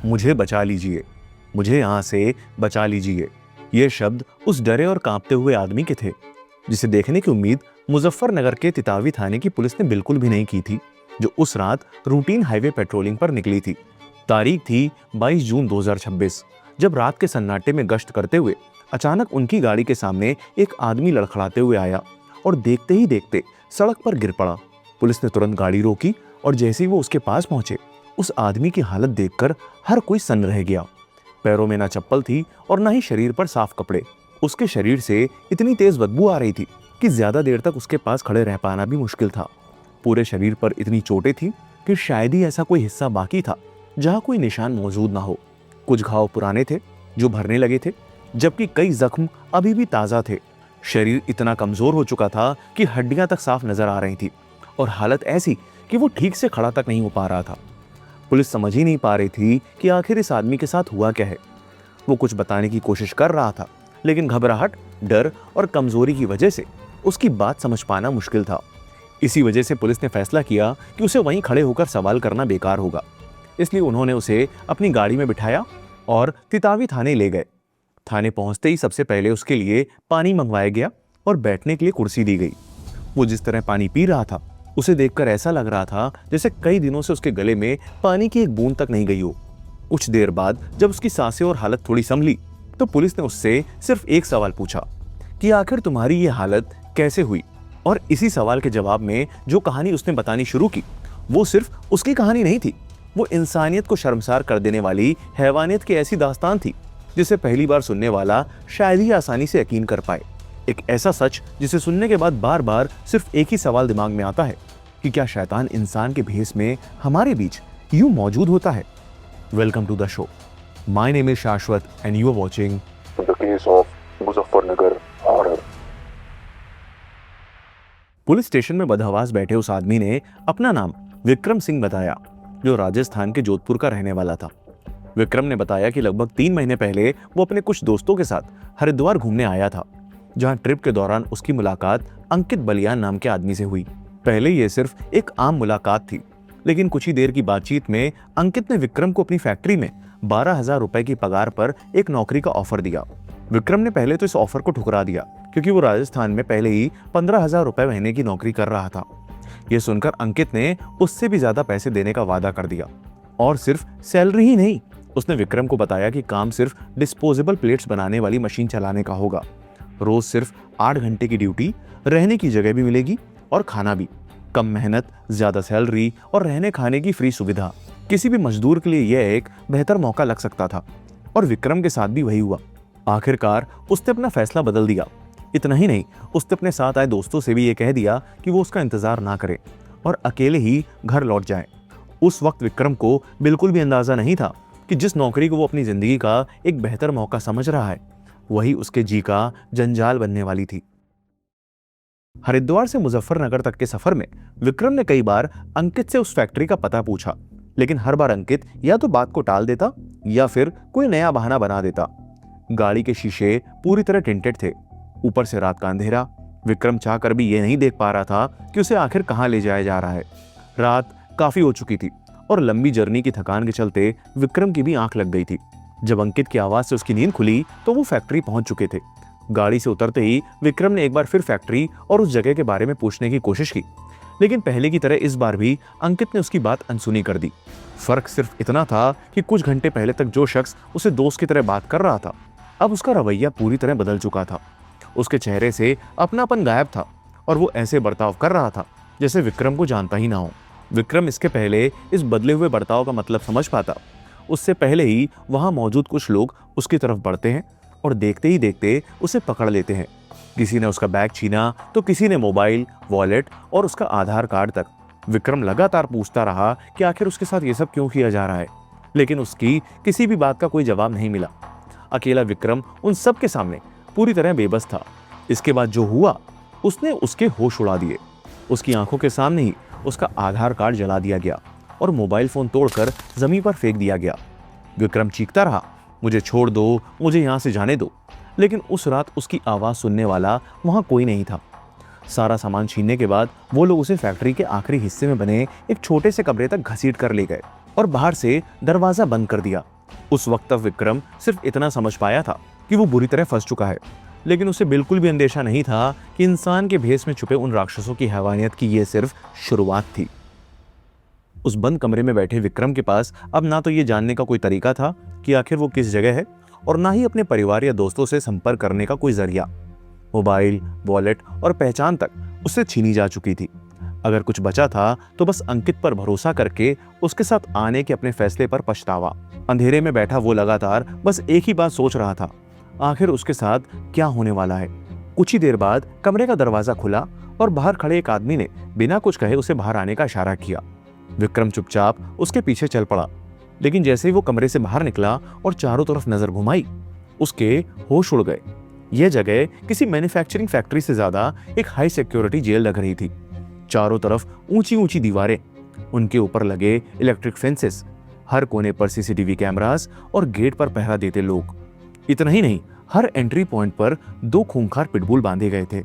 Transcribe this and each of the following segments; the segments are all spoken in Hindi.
मुझे बचा लीजिए, मुझे यहाँ से बचा लीजिए। ये शब्द उस डरे और कांपते हुए आदमी के थे जिसे देखने की उम्मीद मुजफ्फरनगर के तितावी थाने की पुलिस ने बिल्कुल भी नहीं की थी, जो उस रात रूटीन हाईवे पेट्रोलिंग पर निकली थी। तारीख थी 22 जून 2026, जब रात के सन्नाटे में गश्त करते हुए अचानक उनकी गाड़ी के सामने एक आदमी लड़खड़ाते हुए आया और देखते ही देखते सड़क पर गिर पड़ा। पुलिस ने तुरंत गाड़ी रोकी और जैसे ही वो उसके पास पहुंचे, उस आदमी की हालत देखकर हर कोई सन्न रह गया। पैरों में ना चप्पल थी और ना ही शरीर पर साफ कपड़े। उसके शरीर से इतनी तेज बदबू आ रही थी कि ज्यादा देर तक उसके पास खड़े रह पाना भी मुश्किल था। पूरे शरीर पर इतनी चोटें थी कि शायद ही ऐसा कोई हिस्सा बाकी था जहां कोई निशान मौजूद ना हो। कुछ घाव पुराने थे जो भरने लगे थे, जबकि कई जख्म अभी भी ताजा थे। शरीर इतना कमजोर हो चुका था कि हड्डियां तक साफ नजर आ रही थी और हालत ऐसी कि वो ठीक से खड़ा तक नहीं हो पा रहा था। पुलिस समझ ही नहीं पा रही थी कि आखिर इस आदमी के साथ हुआ क्या है। वो कुछ बताने की कोशिश कर रहा था, लेकिन घबराहट, डर और कमजोरी की वजह से उसकी बात समझ पाना मुश्किल था। इसी वजह से पुलिस ने फैसला किया कि उसे वहीं खड़े होकर सवाल करना बेकार होगा। इसलिए उन्होंने उसे अपनी गाड़ी में बिठाया और तितावी थाने ले गए। थाने पहुंचते ही सबसे पहले उसके लिए पानी मंगवाया गया और बैठने के लिए कुर्सी दी गई। वो जिस तरह पानी पी रहा था, उसे देखकर ऐसा लग रहा था जैसे कई दिनों से उसके गले में पानी की एक बूंद तक नहीं गई हो। कुछ देर बाद जब उसकी सांसें और हालत थोड़ी संभली, तो पुलिस ने उससे सिर्फ एक सवाल पूछा कि आखिर तुम्हारी ये हालत कैसे हुई। और इसी सवाल के जवाब में जो कहानी उसने बतानी शुरू की, वो सिर्फ उसकी कहानी नहीं थी। वो इंसानियत को शर्मसार कर देने वाली हैवानियत की ऐसी दास्तान थी जिसे पहली बार सुनने वाला शायद ही आसानी से यकीन कर पाए। एक ऐसा सच जिसे सुनने के बाद बार बार सिर्फ एक ही सवाल दिमाग में आता है कि क्या शैतान इंसान के भेष में हमारे बीच यूं मौजूद होता है। Welcome to the show. My name is Shashwat and you are watching the case of Muzaffarnagar horror. Police station में बदहवास बैठे उस आदमी ने अपना नाम विक्रम सिंह बताया, जो राजस्थान के जोधपुर का रहने वाला था। विक्रम ने बताया कि लगभग 3 महीने पहले वो अपने कुछ दोस्तों के साथ हरिद्वार घूमने आया था, जहां ट्रिप के दौरान उसकी मुलाकात अंकित बलियान नाम के आदमी से हुई। पहले ये सिर्फ एक आम मुलाकात थी, लेकिन कुछ ही देर की बातचीत में अंकित ने विक्रम को अपनी फैक्ट्री में 12,000 रुपए की पगार पर एक नौकरी का ऑफर दिया। विक्रम ने पहले तो इस ऑफर को ठुकरा दिया, क्योंकि वो राजस्थान में पहले ही 15,000 रुपए महीने की नौकरी कर रहा था। यह सुनकर अंकित ने उससे भी ज्यादा पैसे देने का वादा कर दिया। और सिर्फ सैलरी ही नहीं, उसने विक्रम को बताया कि काम सिर्फ डिस्पोजेबल प्लेट्स बनाने वाली मशीन चलाने का होगा। रोज सिर्फ 8 घंटे की ड्यूटी, रहने की जगह भी मिलेगी और खाना भी। कम मेहनत, ज्यादा सैलरी और रहने खाने की फ्री सुविधा। किसी भी मजदूर के लिए यह एक बेहतर मौका लग सकता था, और विक्रम के साथ भी वही हुआ। आखिरकार उसने अपना फैसला बदल दिया। इतना ही नहीं, उसने अपने साथ आए दोस्तों से भी ये कह दिया कि वो उसका इंतजार ना करें और अकेले ही घर लौट जाएं। उस वक्त विक्रम को बिल्कुल भी अंदाजा नहीं था कि जिस नौकरी को वो अपनी जिंदगी का एक बेहतर मौका समझ रहा है, वही उसके जी का जंजाल बनने वाली थी। हरिद्वार से मुजफ्फरनगर तक के सफर में विक्रम ने कई बार अंकित से उस फैक्ट्री का पता पूछा, लेकिन हर बार अंकित या तो बात को टाल देता या फिर कोई नया बहाना बना देता। गाड़ी के शीशे पूरी तरह टिंटेड थे, ऊपर से रात का अंधेरा। विक्रम चाहकर भी ये नहीं देख पा रहा था कि उसे आखिर कहां ले जाया जा रहा है। रात काफी हो चुकी थी और लंबी जर्नी की थकान के चलते विक्रम की भी आंख लग गई थी। जब अंकित की आवाज से उसकी नींद खुली तो वो फैक्ट्री पहुंच चुके थे। गाड़ी से उतरते ही विक्रम ने एक बार फिर फैक्ट्री और उस जगह के बारे में पूछने की कोशिश की, लेकिन पहले की तरह इस बार भी अंकित ने उसकी बात अनसुनी कर दी। फर्क सिर्फ इतना था कि कुछ घंटे पहले तक जो शख्स उसे दोस्त की तरह बात कर रहा था, अब उसका रवैया पूरी तरह बदल चुका था। उसके चेहरे से अपनापन गायब था और वो ऐसे बर्ताव कर रहा था जैसे विक्रम को जानता ही ना हो। विक्रम इसके पहले इस बदले हुए बर्ताव का मतलब समझ पाता, उससे पहले ही वहां मौजूद कुछ लोग उसकी तरफ बढ़ते हैं और देखते ही देखते उसे पकड़ लेते हैं। किसी ने उसका बैग छीना तो किसी ने मोबाइल, वॉलेट और उसका आधार कार्ड तक। विक्रम लगातार पूछता रहा कि आखिर उसके साथ ये सब क्यों किया जा रहा है, लेकिन उसकी किसी भी बात का कोई जवाब नहीं मिला। अकेला विक्रम उन सब के सामने पूरी तरह बेबस था। इसके बाद जो हुआ उसने उसके होश उड़ा दिए। उसकी आंखों के सामने ही उसका आधार कार्ड जला दिया गया और मोबाइल फोन तोड़कर जमीन पर फेंक दिया गया। विक्रम चीखता रहा, मुझे छोड़ दो, मुझे यहां से जाने दो, लेकिन उस रात उसकी आवाज सुनने वाला वहां कोई नहीं था। सारा सामान छीनने के बाद वो लोग उसे फैक्ट्री के आखिरी हिस्से में बने एक छोटे से कमरे तक घसीट कर ले गए और बाहर से दरवाजा बंद कर दिया, उस वक्त तक विक्रम सिर्फ इतना समझ पाया था कि वो बुरी तरह फंस चुका है, लेकिन उसे बिल्कुल भी अंदेशा नहीं था कि इंसान के भेष में छुपे उन राक्षसों की हैवानियत की यह सिर्फ शुरुआत थी। उस बंद कमरे में बैठे विक्रम के पास अब ना तो ये जानने का कोई तरीका था कि आखिर वो किस जगह है, और ना ही अपने परिवार या दोस्तों से संपर्क करने का कोई जरिया। मोबाइल, वॉलेट और पहचान तक उससे छीनी जा चुकी थी। अगर कुछ बचा था तो बस अंकित पर भरोसा करके उसके साथ आने के अपने फैसले पर पछतावा। अंधेरे में बैठा वो लगातार बस एक ही बात सोच रहा था, आखिर उसके साथ क्या होने वाला है। कुछ ही देर बाद कमरे का दरवाजा खुला और बाहर खड़े एक आदमी ने बिना कुछ कहे उसे बाहर आने का इशारा किया। विक्रम चुपचाप उसके पीछे चल पड़ा, लेकिन जैसे ही वो कमरे से बाहर निकला और चारों तरफ नजर घुमाई, उसके होश उड़ गए। यह जगह किसी मैन्युफैक्चरिंग फैक्ट्री से ज्यादा एक हाई सिक्योरिटी जेल लग रही थी। चारों तरफ ऊंची ऊंची दीवारें, उनके ऊपर लगे इलेक्ट्रिक फेंसेस, हर कोने पर सीसीटीवी कैमरास और गेट पर पहरा देते लोग। इतना ही नहीं, हर एंट्री पॉइंट पर 2 खूंखार पिटबुल बांधे गए थे,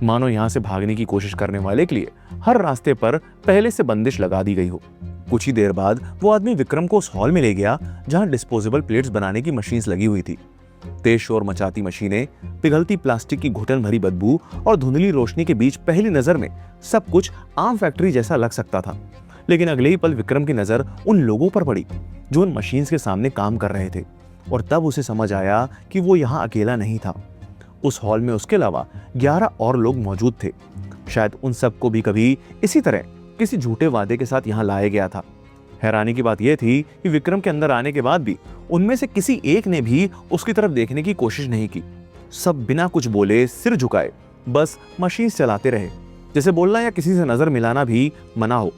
मानो यहां से भागने की कोशिश करने वाले के लिए हर रास्ते पर पहले से बंदिश लगा दी गई हो। कुछ ही देर बाद वो आदमी विक्रम को उस हॉल में ले गया जहां डिस्पोजेबल प्लेट्स बनाने की मशीन्स लगी हुई थी। तेज शोर मचाती मशीनें, पिघलती प्लास्टिक की घुटन भरी बदबू और धुंधली रोशनी के बीच पहली नजर में सब कुछ आम फैक्ट्री जैसा लग सकता था। लेकिन अगले ही पल विक्रम की नजर उन लोगों पर पड़ी जो उन मशीन्स के सामने काम कर रहे थे, और तब उसे समझ आया कि वो यहाँ अकेला नहीं था। उस हॉल में उसके अलावा 11 और लोग मौजूद थे। शायद उन सबको भी कभी इसी तरह किसी झूठे वादे के साथ यहाँ लाया गया था। हैरानी की बात यह थी कि विक्रम के अंदर आने के बाद भी उनमें से किसी एक ने भी उसकी तरफ देखने की कोशिश नहीं की। सब बिना कुछ बोले, सिर झुकाए, बस मशीन चलाते रहे, जैसे बोलना या किसी से नजर मिलाना भी मना हो।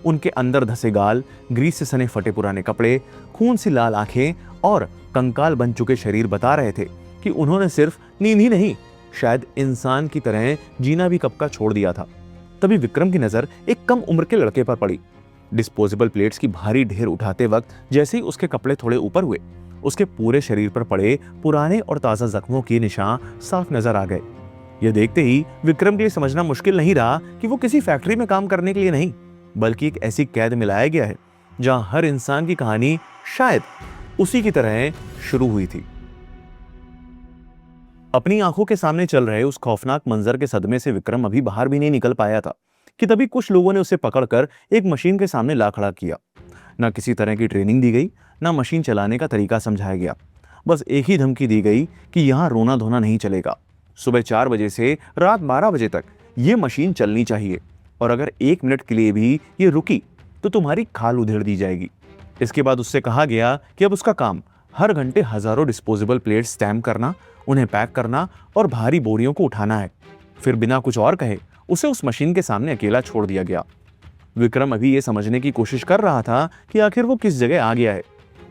उनके अंदर धसे गाल, ग्रीस से सने फटे पुराने कपड़े, खून सी लाल आंखें और कंकाल बन चुके शरीर बता रहे थे कि उन्होंने सिर्फ नींद ही नहीं, शायद इंसान की तरह जीना भी कब का छोड़ दिया था। तभी विक्रम की नजर एक कम उम्र के लड़के पर पड़ी। डिस्पोजेबल प्लेट्स की भारी ढेर उठाते वक्त जैसे ही उसके कपड़े थोड़े ऊपर हुए, उसके पूरे शरीर पर पड़े पुराने और ताजा जख्मों के निशान साफ नजर आ गए। यह देखते ही विक्रम के लिए समझना मुश्किल नहीं रहा कि वो किसी फैक्ट्री में काम करने के लिए नहीं, बल्कि एक ऐसी कैद में लाया गया है जहां हर इंसान की कहानी शायद उसी की तरह शुरू हुई थी। अपनी आंखों के सामने चल रहे उस खौफनाक मंजर के सदमे से विक्रम अभी बाहर भी नहीं निकल पाया था कि तभी कुछ लोगों ने उसे पकड़कर एक मशीन के सामने ला खड़ा किया। ना किसी तरह की ट्रेनिंग दी गई, ना मशीन चलाने का तरीका समझाया गया। बस एक ही धमकी दी गई कि यहाँ रोना धोना नहीं चलेगा। सुबह 4 बजे से रात 12 बजे तक ये मशीन चलनी चाहिए, और अगर 1 मिनट के लिए भी ये रुकी तो तुम्हारी खाल उधेड़ दी जाएगी। इसके बाद उससे कहा गया कि अब उसका काम हर घंटे हजारों डिस्पोजेबल प्लेट्स स्टैम्प करना, उन्हें पैक करना और भारी बोरियों को उठाना है। फिर बिना कुछ और कहे उसे उस मशीन के सामने अकेला छोड़ दिया गया। विक्रम अभी ये समझने की कोशिश कर रहा था कि आखिर वो किस जगह आ गया है।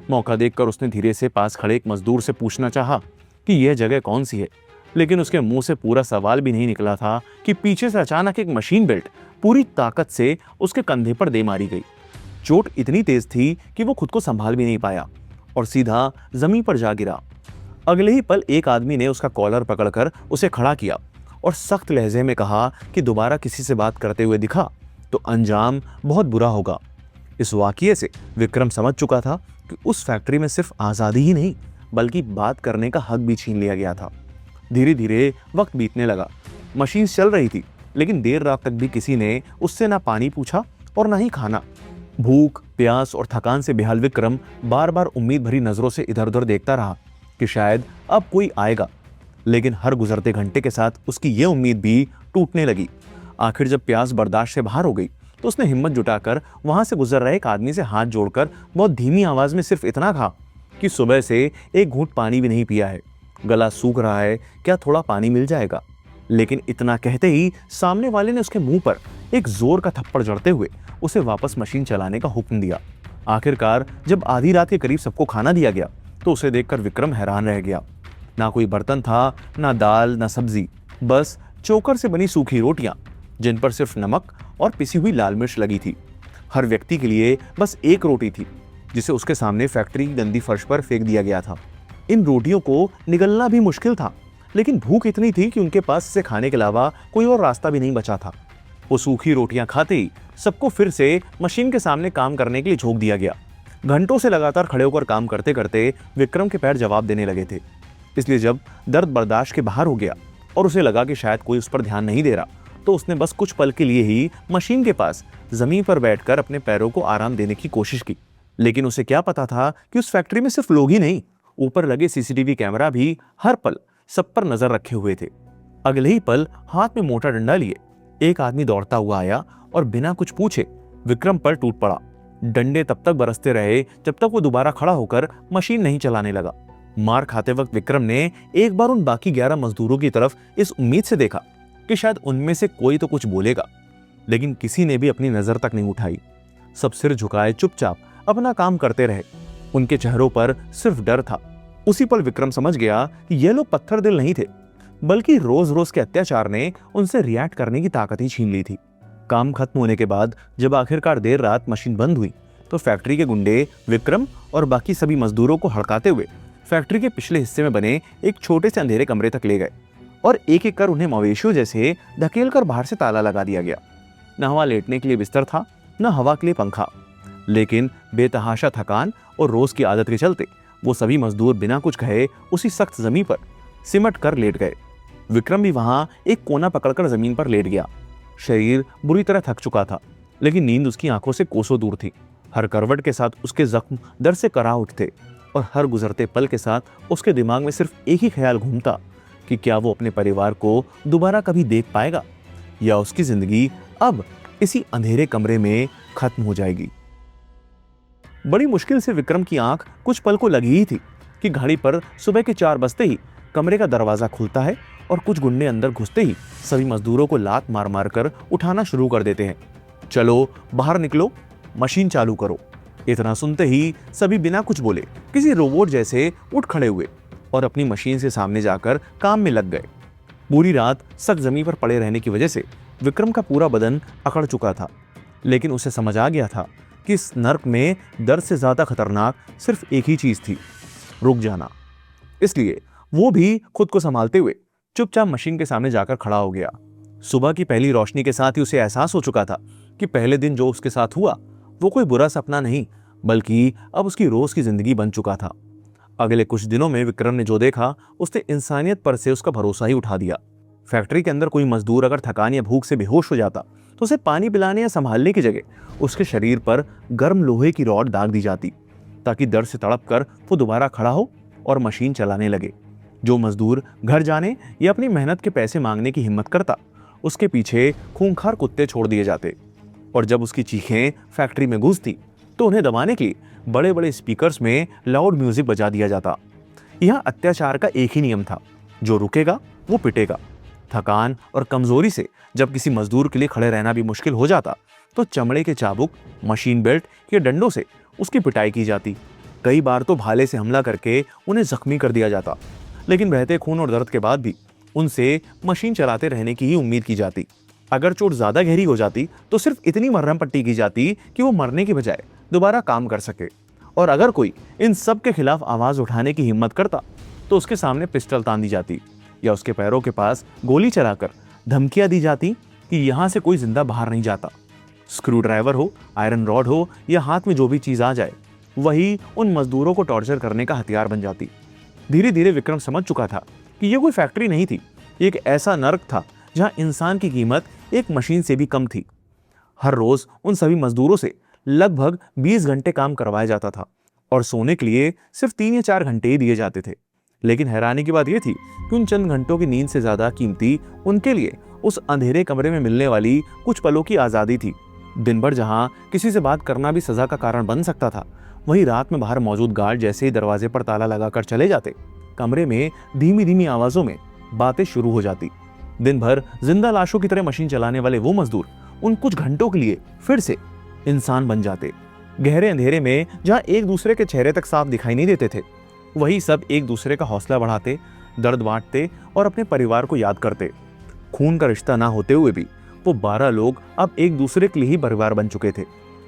मौका देखकर उसने धीरे से पास खड़े एक मजदूर से पूछना चाहा कि यह जगह कौन सी है, लेकिन उसके मुंह से पूरा सवाल भी नहीं निकला था कि पीछे से अचानक एक मशीन बेल्ट पूरी ताकत से उसके कंधे पर दे मारी गई। चोट इतनी तेज थी कि वो खुद को संभाल भी नहीं पाया और सीधा जमीन पर जा गिरा। अगले ही पल एक आदमी ने उसका कॉलर पकड़कर उसे खड़ा किया और सख्त लहजे में कहा कि दोबारा किसी से बात करते हुए दिखा तो अंजाम बहुत बुरा होगा। इस वाकये से विक्रम समझ चुका था कि उस फैक्ट्री में सिर्फ आज़ादी ही नहीं, बल्कि बात करने का हक भी छीन लिया गया था। धीरे धीरे वक्त बीतने लगा। मशीन चल रही थी, लेकिन देर रात तक भी किसी ने उससे ना पानी पूछा और ना ही खाना। भूख, प्यास और थकान से बेहाल विक्रम बार बार उम्मीद भरी नजरों से इधर उधर देखता रहा कि शायद अब कोई आएगा, लेकिन हर गुजरते घंटे के साथ उसकी यह उम्मीद भी टूटने लगी। आखिर जब प्यास बर्दाश्त से बाहर हो गई तो उसने हिम्मत जुटाकर वहां से गुजर रहे एक आदमी से हाथ जोड़कर बहुत धीमी आवाज में सिर्फ इतना कहा कि सुबह से एक घूंट पानी भी नहीं पिया है, गला सूख रहा है, क्या थोड़ा पानी मिल जाएगा। लेकिन इतना कहते ही सामने वाले ने उसके मुंह पर एक जोर का थप्पड़ जड़ते हुए उसे वापस मशीन चलाने का हुक्म दिया। आखिरकार जब आधी रात के करीब सबको खाना दिया गया तो उसे देखकर विक्रम हैरान रह गया। ना कोई बर्तन था, ना दाल, ना सब्जी, बस चोकर से बनी सूखी रोटियां जिन पर सिर्फ नमक और पिसी हुई लाल मिर्च लगी थी। हर व्यक्ति के लिए बस एक रोटी थी जिसे उसके सामने फैक्ट्री की गंदी फर्श पर फेंक दिया गया था। इन रोटियों को निगलना भी मुश्किल था, लेकिन भूख इतनी थी कि उनके पास से खाने के अलावा कोई और रास्ता भी नहीं बचा था। वो सूखी रोटियां खाते ही सबको फिर से मशीन के सामने काम करने के लिए झोंक दिया गया। घंटों से लगातार खड़े होकर काम करते करते विक्रम के पैर जवाब देने लगे थे। इसलिए जब दर्द बर्दाश्त के बाहर हो गया और उसे लगा कि शायद कोई उस पर ध्यान नहीं दे रहा, तो उसने बस कुछ पल के लिए ही मशीन के पास जमीन पर बैठकर अपने पैरों को आराम देने की कोशिश की। लेकिन उसे क्या पता था कि उस फैक्ट्री में सिर्फ लोग ही नहीं, ऊपर लगे सीसीटीवी कैमरा भी हर पल सब पर नजर रखे हुए थे। अगले ही पल हाथ में मोटा डंडा लिए एक आदमी दौड़ता हुआ आया और बिना कुछ पूछे विक्रम पर टूट पड़ा। डंडे तब तक बरसते रहे जब तक वो दोबारा खड़ा होकर मशीन नहीं चलाने लगा। मार खाते वक्त विक्रम ने एक बार उन बाकी 11 मजदूरों की तरफ इस उम्मीद से देखा कि शायद उनमें से कोई तो कुछ बोलेगा, लेकिन किसी ने भी अपनी नजर तक नहीं उठाई। सब सिर झुकाए चुपचाप अपना काम करते रहे। उनके चेहरों पर सिर्फ डर था। उसी पल विक्रम समझ गया कि ये लोग पत्थर दिल नहीं थे, बल्कि रोज रोज के अत्याचार ने उनसे रिएक्ट करने की ताकत ही छीन ली थी। काम खत्म होने के बाद जब आखिरकार देर रात मशीन बंद हुई, तो फैक्ट्री के गुंडे विक्रम और बाकी सभी मजदूरों को हड़काते हुए फैक्ट्री के पिछले हिस्से में बने एक छोटे से अंधेरे कमरे तक ले गए और एक एक कर उन्हें मवेशियों जैसे धकेल कर बाहर से ताला लगा दिया गया। न वहां लेटने के लिए बिस्तर था, न हवा के लिए पंखा, लेकिन बेतहाशा थकान और रोज की आदत के चलते वो सभी मजदूर बिना कुछ कहे उसी सख्त जमीन पर सिमट कर लेट गए। विक्रम भी वहां एक कोना पकड़कर जमीन पर लेट गया। शरीर बुरी तरह थक चुका था, लेकिन नींद उसकी आंखों से कोसों दूर थी। हर करवट के साथ उसके जख्म दर्द से करा उठते और हर गुजरते पल के साथ उसके दिमाग में सिर्फ एक ही ख्याल घूमता कि क्या वो अपने परिवार को दोबारा कभी देख पाएगा या उसकी जिंदगी अब इसी अंधेरे कमरे में खत्म हो जाएगी। बड़ी मुश्किल से विक्रम की आंख कुछ पल को लगी ही थी कि घड़ी पर सुबह के 4 बजते ही कमरे का दरवाजा खुलता है और कुछ गुंडे अंदर घुसते ही सभी मजदूरों को लात मार मार कर उठाना शुरू कर देते हैं। चलो बाहर निकलो, मशीन चालू करो। इतना सुनते ही सभी बिना कुछ बोले किसी रोबोट जैसे उठ खड़े हुए और अपनी मशीन से सामने जाकर काम में लग गए। पूरी रात सख्त जमीन पर पड़े रहने की वजह से विक्रम का पूरा बदन अकड़ चुका था, लेकिन उसे समझ आ गया था कि इस नर्क में दर्द से ज्यादा खतरनाक सिर्फ एक ही चीज थी, रुक जाना। इसलिए वो भी खुद को संभालते हुए चुपचाप मशीन के सामने जाकर खड़ा हो गया। सुबह की पहली रोशनी के साथ ही उसे एहसास हो चुका था कि पहले दिन जो उसके साथ हुआ वो कोई बुरा सपना नहीं, बल्कि अब उसकी रोज की जिंदगी बन चुका था। अगले कुछ दिनों में विक्रम ने जो देखा उसने इंसानियत पर से उसका भरोसा ही उठा दिया। फैक्ट्री के अंदर कोई मजदूर अगर थकान या भूख से बेहोश हो जाता तो उसे पानी पिलाने या संभालने की जगह उसके शरीर पर गर्म लोहे की रॉड दाग दी जाती, ताकि दर्द से तड़प कर वो दोबारा खड़ा हो और मशीन चलाने लगे। जो मजदूर घर जाने या अपनी मेहनत के पैसे मांगने की हिम्मत करता, उसके पीछे खूंखार कुत्ते छोड़ दिए जाते, और जब उसकी चीखें फैक्ट्री में गूंजती तो उन्हें दबाने के लिए बड़े बड़े स्पीकर्स में लाउड म्यूजिक बजा दिया जाता। यह अत्याचार का एक ही नियम था, जो रुकेगा वो पिटेगा। थकान और कमजोरी से जब किसी मजदूर के लिए खड़े रहना भी मुश्किल हो जाता तो चमड़े के चाबुक, मशीन बेल्ट या डंडों से उसकी पिटाई की जाती। कई बार तो भाले से हमला करके उन्हें जख्मी कर दिया जाता, लेकिन बहते खून और दर्द के बाद भी उनसे मशीन चलाते रहने की ही उम्मीद की जाती। अगर चोट ज्यादा गहरी हो जाती तो सिर्फ इतनी मरहम पट्टी की जाती कि वो मरने की बजाय दोबारा काम कर सके। और अगर कोई इन सब के खिलाफ आवाज उठाने की हिम्मत करता तो उसके सामने पिस्टल तान दी जाती या उसके पैरों के पास गोली चलाकर धमकियां दी जाती कि यहां से कोई जिंदा बाहर नहीं जाता। स्क्रू ड्राइवर हो, आयरन रॉड हो या हाथ में जो भी चीज आ जाए, वही उन मजदूरों को टॉर्चर करने का हथियार बन जाती। धीरे धीरे विक्रम समझ चुका था कि यह कोई फैक्ट्री नहीं थी, एक ऐसा नर्क था जहां इंसान की कीमत एक मशीन से भी कम थी। हर रोज उन सभी मजदूरों से लगभग 20 घंटे काम करवाया जाता था और सोने के लिए सिर्फ 3 या 4 घंटे ही दिए जाते थे। लेकिन हैरानी की बात यह थी कि उन चंद घंटों की नींद से ज्यादा कीमती उनके लिए उस अंधेरे कमरे में मिलने वाली कुछ पलों की आजादी थी। दिन भर जहां किसी से बात करना भी सजा का कारण बन सकता था, वहीं रात में बाहर मौजूद गार्ड जैसे ही दरवाजे पर ताला लगाकर चले जाते, कमरे में धीमी धीमी आवाजों में बातें शुरू हो जाती। दिन भर जिंदा लाशों की तरह मशीन चलाने वाले वो मजदूर उन कुछ घंटों के लिए फिर से इंसान बन जाते। गहरे अंधेरे में जहां एक दूसरे के चेहरे तक साफ दिखाई नहीं देते थे, वही सब एक दूसरे का हौसला बढ़ाते, दर्द बांटते और अपने परिवार को याद करते। खून का रिश्ता ना होते हुए भी वो 12 लोग अब एक दूसरे के लिए ही परिवार बन चुके थे।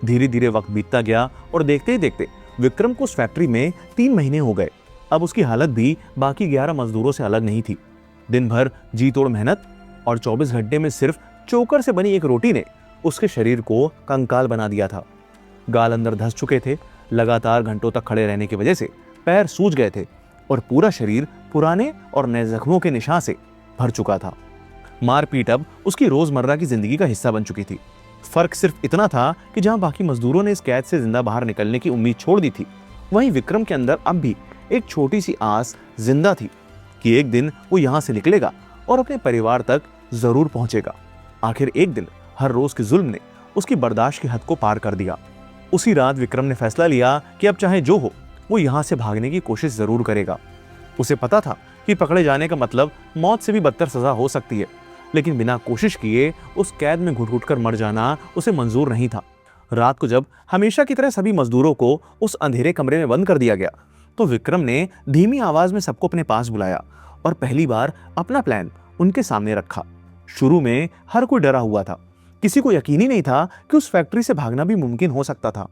धीरे धीरे वक्त बीतता गया और देखते ही देखते विक्रम को उस फैक्ट्री में 3 महीने हो गए। अब उसकी हालत भी बाकी 11 मजदूरों से अलग नहीं थी। दिन भर जी तोड़ मेहनत और 24 घंटे में सिर्फ चोकर से बनी एक रोटी ने उसके शरीर को कंकाल बना दिया था। गाल अंदर धंस चुके थे, लगातार घंटों तक खड़े रहने की वजह से पैर सूज गए थे और पूरा शरीर पुराने और नए जख्मों के निशान से भर चुका था। मारपीट अब उसकी रोजमर्रा की जिंदगी का हिस्सा बन चुकी थी। फर्क सिर्फ इतना था कि जहां बाकी मजदूरों ने इस कैद से जिंदा बाहर निकलने की उम्मीद छोड़ दी थी, वहीं विक्रम के अंदर अब भी एक छोटी सी आस जिंदा थी कि एक दिन वो यहां से निकलेगा और अपने परिवार तक जरूर पहुंचेगा। आखिर एक दिन हर रोज के जुल्म ने उसकी बर्दाश्त की हद को पार कर दिया। उसी रात विक्रम ने फैसला लिया कि अब चाहे जो हो वो यहां से भागने की कोशिश जरूर करेगा। उसे पता था कि पकड़े जाने का मतलब मौत से भी बदतर सजा हो सकती है, लेकिन बिना कोशिश किए उस कैद में घुट घुट कर मर जाना उसे मंजूर नहीं था। रात को जब हमेशा की तरह सभी मजदूरों को उस अंधेरे कमरे में बंद कर दिया गया, तो विक्रम ने धीमी आवाज में सबको अपने पास बुलाया और पहली बार अपना प्लान उनके सामने रखा। शुरू में हर कोई डरा हुआ था, किसी को यकीन ही नहीं था कि उस फैक्ट्री से भागना भी मुमकिन हो सकता था।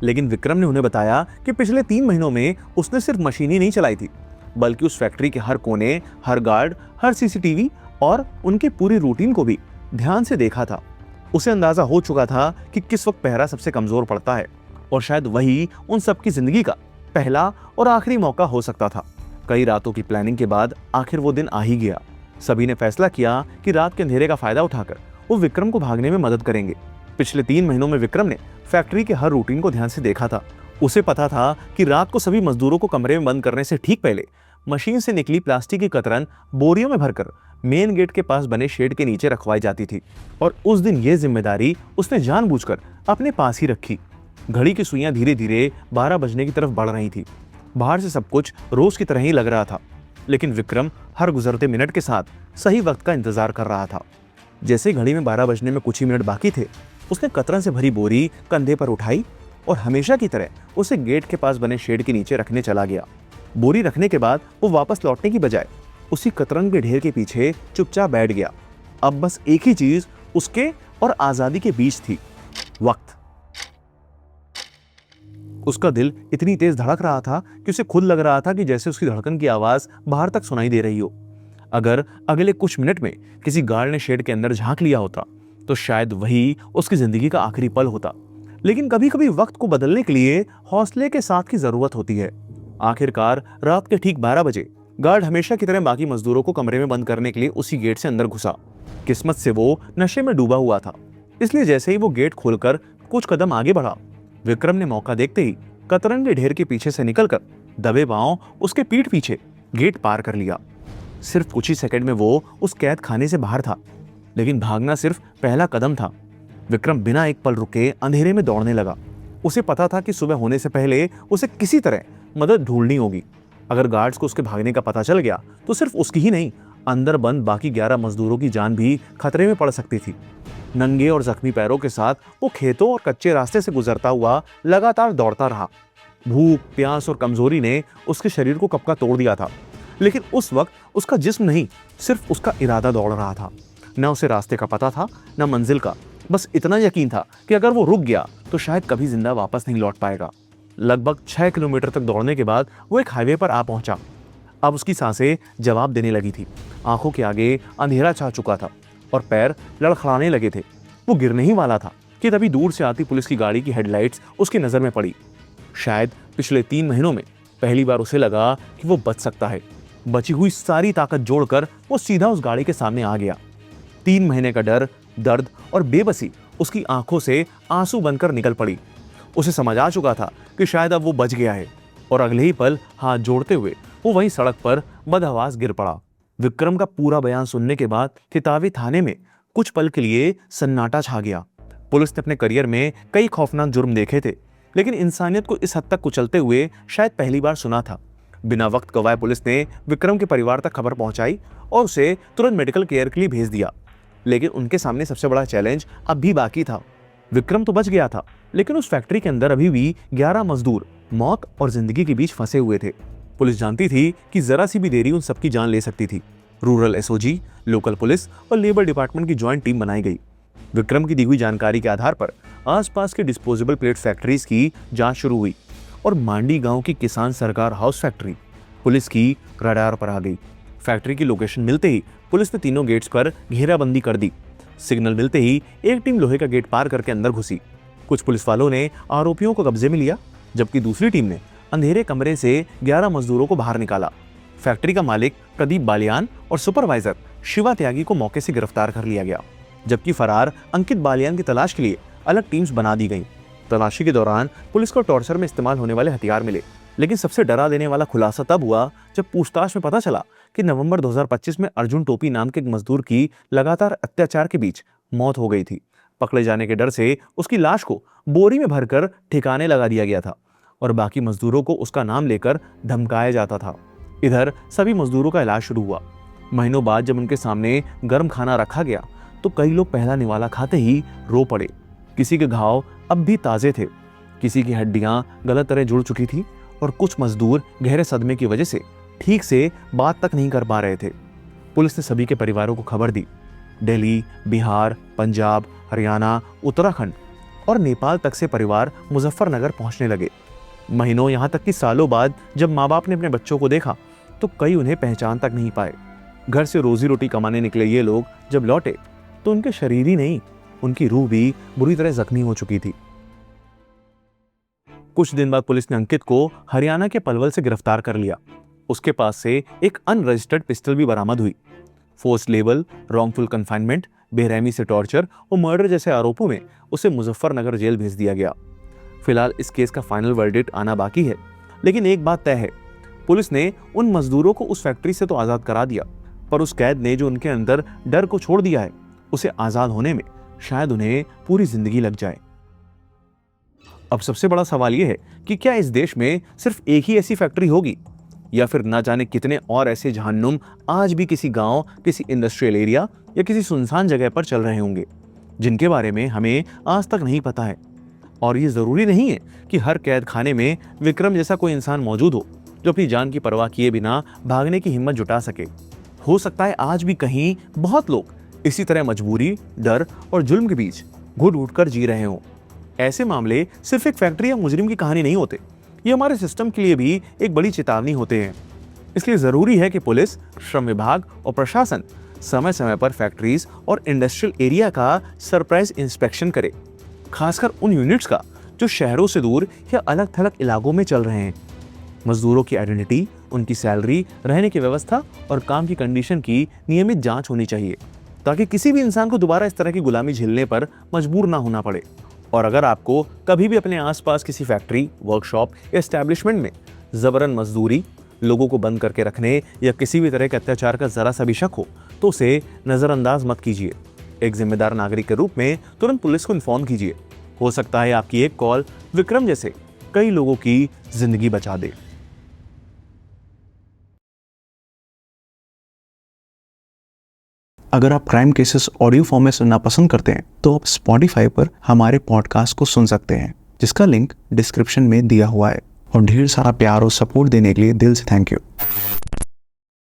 लेकिन विक्रम ने उन्हें बताया कि पिछले 3 महीनों में उसने सिर्फ मशीन ही नहीं चलाई थी, बल्कि उस फैक्ट्री के हर कोने, हर गार्ड, हर सीसीटीवी और उनके पूरी रूटीन को भी ध्यान से देखा था। उसे अंदाजा हो चुका था कि किस वक्त पहरा सबसे कमजोर पड़ता है और शायद वही उन सबकी जिंदगी का पहला और आखिरी मौका हो सकता था। कई रातों की प्लानिंग के बाद आखिर वो दिन आ ही गया। सभी ने फैसला किया कि रात के अंधेरे का फायदा उठाकर वो विक्रम को भागने में मदद करेंगे। पिछले 3 महीनों में विक्रम ने फैक्ट्री के हर रूटीन को ध्यान से देखा था। उसे पता था कि रात को सभी मजदूरों को कमरे में बंद करने से ठीक पहले मशीन से निकली प्लास्टिक की कतरन बोरियों में भरकर मेन गेट के पास बने शेड के नीचे रखवाई जाती थी और उस दिन यह जिम्मेदारी उसने जानबूझकर अपने पास ही रखी। घड़ी की सुइयां धीरे धीरे 12 बजने की तरफ बढ़ रही थी। बाहर से सब कुछ रोज की तरह ही लग रहा था, लेकिन विक्रम हर गुजरते मिनट के साथ सही वक्त का इंतजार कर रहा था। जैसे घड़ी में 12 बजने में कुछ ही मिनट बाकी थे, उसने कतरन से भरी बोरी कंधे पर उठाई और हमेशा की तरह उसे गेट के पास बने शेड के नीचे रखने चला गया। बोरी रखने के बाद वो वापस लौटने की बजाय उसी कतरन के ढेर के पीछे चुपचाप बैठ गया। अब बस एक ही चीज उसके और आजादी के बीच थी, वक्त। उसका दिल इतनी तेज धड़क रहा था कि उसे खुद लग रहा था कि जैसे उसकी धड़कन की आवाज बाहर तक सुनाई दे रही हो। अगर अगले कुछ मिनट में किसी गार्ड ने शेड के अंदर झांक लिया होता तो शायद वही उसकी जिंदगी का आखिरी पल होता। लेकिन कभी कभी वक्त को बदलने के लिए हौसले के साथ की जरूरत होती है। आखिरकार रात के ठीक 12 बजे गार्ड हमेशा की तरह बाकी मजदूरों को कमरे में बंद करने के लिए उसी गेट से अंदर घुसा। किस्मत से वो नशे में डूबा हुआ था, इसलिए जैसे ही वो गेट खोलकर कुछ कदम आगे बढ़ा, विक्रम ने मौका देखते ही कतरन के ढेर के पीछे से निकलकर दबे पांव उसके पीठ पीछे गेट पार कर लिया। सिर्फ कुछ ही सेकंड में वो उस कैद खाने से बाहर था, लेकिन भागना सिर्फ पहला कदम था। विक्रम बिना एक पल रुके अंधेरे में दौड़ने लगा। उसे पता था कि सुबह होने से पहले उसे किसी तरह मदद ढूंढनी होगी। अगर गार्ड्स को उसके भागने का पता चल गया तो सिर्फ उसकी ही नहीं, अंदर बंद बाकी 11 मजदूरों की जान भी खतरे में पड़ सकती थी। नंगे और जख्मी पैरों के साथ वो खेतों और कच्चे रास्ते से गुजरता हुआ लगातार दौड़ता रहा। भूख, प्यास और कमजोरी ने उसके शरीर को कपका तोड़ दिया था, लेकिन उस वक्त उसका जिस्म नहीं, सिर्फ उसका इरादा दौड़ रहा था। न उसे रास्ते का पता था, न मंजिल का। बस इतना यकीन था कि अगर वो रुक गया तो शायद कभी जिंदा वापस नहीं लौट पाएगा। लगभग 6 किलोमीटर तक दौड़ने के बाद वो एक हाईवे पर आ पहुंचा। अब उसकी सांसें जवाब देने लगी थी। आंखों के आगे अंधेरा छा चुका था और पैर लड़खड़ाने लगे थे। वो गिरने ही वाला था कि तभी दूर से आती पुलिस की गाड़ी की हेडलाइट्स उसकी नजर में पड़ी। शायद पिछले 3 महीनों में पहली बार उसे लगा कि वो बच सकता है। बची हुई सारी ताकत जोड़कर वो सीधा उस गाड़ी के सामने आ गया। 3 महीने का डर, दर्द और बेबसी उसकी आंखों से आंसू बनकर निकल पड़ी। उसे समझ आ चुका था कि शायद अब वो बच गया है, और अगले ही पल हाथ जोड़ते हुए वो वहीं सड़क पर बदहवास गिर पड़ा। विक्रम का पूरा बयान सुनने के बाद तितावी थाने में कुछ पल के लिए सन्नाटा छा गया। पुलिस ने अपने करियर में कई खौफनाक जुर्म देखे थे, लेकिन इंसानियत को इस हद तक कुचलते हुए शायद पहली बार सुना था। बिना वक्त गवाए पुलिस ने विक्रम के परिवार तक खबर पहुंचाई और उसे तुरंत मेडिकल केयर के लिए भेज दिया। लेकिन उनके सामने सबसे बड़ा चैलेंज अब भी बाकी था। विक्रम तो बच गया था, लेकिन उस फैक्ट्री के अंदर अभी भी 11 मजदूर मौत और जिंदगी के बीच फंसे हुए थे। पुलिस जानती थी कि जरा सी भी देरी उन सबकी जान ले सकती थी। रूरल एसओजी, लोकल पुलिस और लेबर डिपार्टमेंट की ज्वाइंट टीम बनाई गई। विक्रम की दी हुई जानकारी के आधार पर आसपास के डिस्पोजेबल प्लेट फैक्ट्रीज की जांच शुरू हुई और मांडी गांव की किसान सरकार हाउस फैक्ट्री पुलिस की रडार पर आ गई। फैक्ट्री की लोकेशन मिलते ही पुलिस ने तीनों गेट्स पर घेराबंदी कर दी। सिग्नल मिलते ही एक टीम लोहे का गेट पार करके अंदर घुसी। कुछ पुलिस वालों ने आरोपियों को कब्जे में लिया, जबकि दूसरी टीम ने अंधेरे कमरे से 11 मजदूरों को बाहर निकाला। फैक्ट्री का मालिक प्रदीप बालियान और सुपरवाइजर शिवा त्यागी को मौके से गिरफ्तार कर लिया गया, जबकि फरार अंकित बालियान की तलाश के लिए अलग टीम्स बना दी गईं। तलाशी के दौरान पुलिस को टॉर्चर में इस्तेमाल होने वाले हथियार मिले, लेकिन सबसे डरा देने वाला खुलासा तब हुआ जब पूछताछ में पता चला कि नवंबर 2025 में अर्जुन टोपी नाम के एक मजदूर की लगातार अत्याचार के बीच मौत हो गई थी। पकड़े जाने के डर से उसकी लाश को बोरी में भरकर ठिकाने लगा दिया गया था और बाकी मजदूरों को उसका नाम लेकर धमकाया जाता था। इधर सभी मजदूरों का इलाज शुरू हुआ। महीनों बाद जब उनके सामने गर्म खाना रखा गया तो कई लोग पहला निवाला खाते ही रो पड़े। किसी के घाव अब भी ताजे थे, किसी की हड्डियां गलत तरह जुड़ चुकी थी और कुछ मजदूर गहरे सदमे की वजह से ठीक से बात तक नहीं कर पा रहे थे। पुलिस ने सभी के परिवारों को खबर दी। दिल्ली, बिहार, पंजाब, हरियाणा, उत्तराखंड और नेपाल तक से परिवार मुजफ्फरनगर पहुंचने लगे। महीनों, यहाँ तक कि सालों बाद जब माँ बाप ने अपने बच्चों को देखा तो कई उन्हें पहचान तक नहीं पाए। घर से रोजी रोटी कमाने निकले ये लोग जब लौटे तो उनके शरीर ही नहीं, उनकी रूह भी बुरी तरह जख्मी हो चुकी थी। कुछ दिन बाद पुलिस ने अंकित को हरियाणा के पलवल से गिरफ्तार कर लिया। उसके पास से एक अनरजिस्टर्ड पिस्टल भी बरामद हुई। फोर्स लेबल, रॉन्गफुल कन्फाइनमेंट, बेरहमी से टॉर्चर और मर्डर जैसे आरोपों में उसे मुजफ्फरनगर जेल भेज दिया गया। फिलहाल इस केस का फाइनल वर्डिक्ट आना बाकी है, लेकिन एक बात तय है, पुलिस ने उन मजदूरों को उस फैक्ट्री से तो आजाद करा दिया, पर उस कैद ने जो उनके अंदर डर को छोड़ दिया है, उसे आजाद होने में शायद उन्हें पूरी जिंदगी लग जाए। अब सबसे बड़ा सवाल यह है कि क्या इस देश में सिर्फ एक ही ऐसी फैक्ट्री होगी या फिर ना जाने कितने और ऐसे जहन्नुम आज भी किसी गांव, किसी इंडस्ट्रियल एरिया या किसी सुनसान जगह पर चल रहे होंगे, जिनके बारे में हमें आज तक नहीं पता है। और ये जरूरी नहीं है कि हर कैद खाने में विक्रम जैसा कोई इंसान मौजूद हो जो अपनी जान की परवाह किए बिना भागने की हिम्मत जुटा सके। हो सकता है आज भी कहीं बहुत लोग इसी तरह मजबूरी, डर और जुल्म के बीच घुट घुट कर जी रहे हों। ऐसे मामले सिर्फ एक फैक्ट्री या मुजरिम की कहानी नहीं होते, ये हमारे सिस्टम के लिए भी एक बड़ी चेतावनी होते हैं। इसलिए जरूरी है कि पुलिस, श्रम विभाग और प्रशासन समय समय पर फैक्ट्रीज और इंडस्ट्रियल एरिया का सरप्राइज इंस्पेक्शन करे, खासकर उन यूनिट्स का जो शहरों से दूर या अलग थलग इलाकों में चल रहे हैं। मजदूरों की आइडेंटिटी, उनकी सैलरी, रहने की व्यवस्था और काम की कंडीशन की नियमित जांच होनी चाहिए, ताकि किसी भी इंसान को दोबारा इस तरह की गुलामी झेलने पर मजबूर ना होना पड़े। और अगर आपको कभी भी अपने आसपास किसी फैक्ट्री, वर्कशॉप या एस्टैब्लिशमेंट में जबरन मजदूरी, लोगों को बंद करके रखने या किसी भी तरह के अत्याचार का जरा सा भी शक हो तो उसे नजरअंदाज मत कीजिए। एक जिम्मेदार नागरिक के रूप में तुरंत पुलिस को इन्फॉर्म कीजिए। हो सकता है आपकी एक कॉल विक्रम जैसे कई लोगों की जिंदगी बचा दे। अगर आप क्राइम केसेस ऑडियो फॉर्म में सुनना पसंद करते हैं तो आप स्पॉटिफाई पर हमारे पॉडकास्ट को सुन सकते हैं, जिसका लिंक डिस्क्रिप्शन में दिया हुआ है। और ढेर सारा प्यार और सपोर्ट देने के लिए दिल से थैंक यू।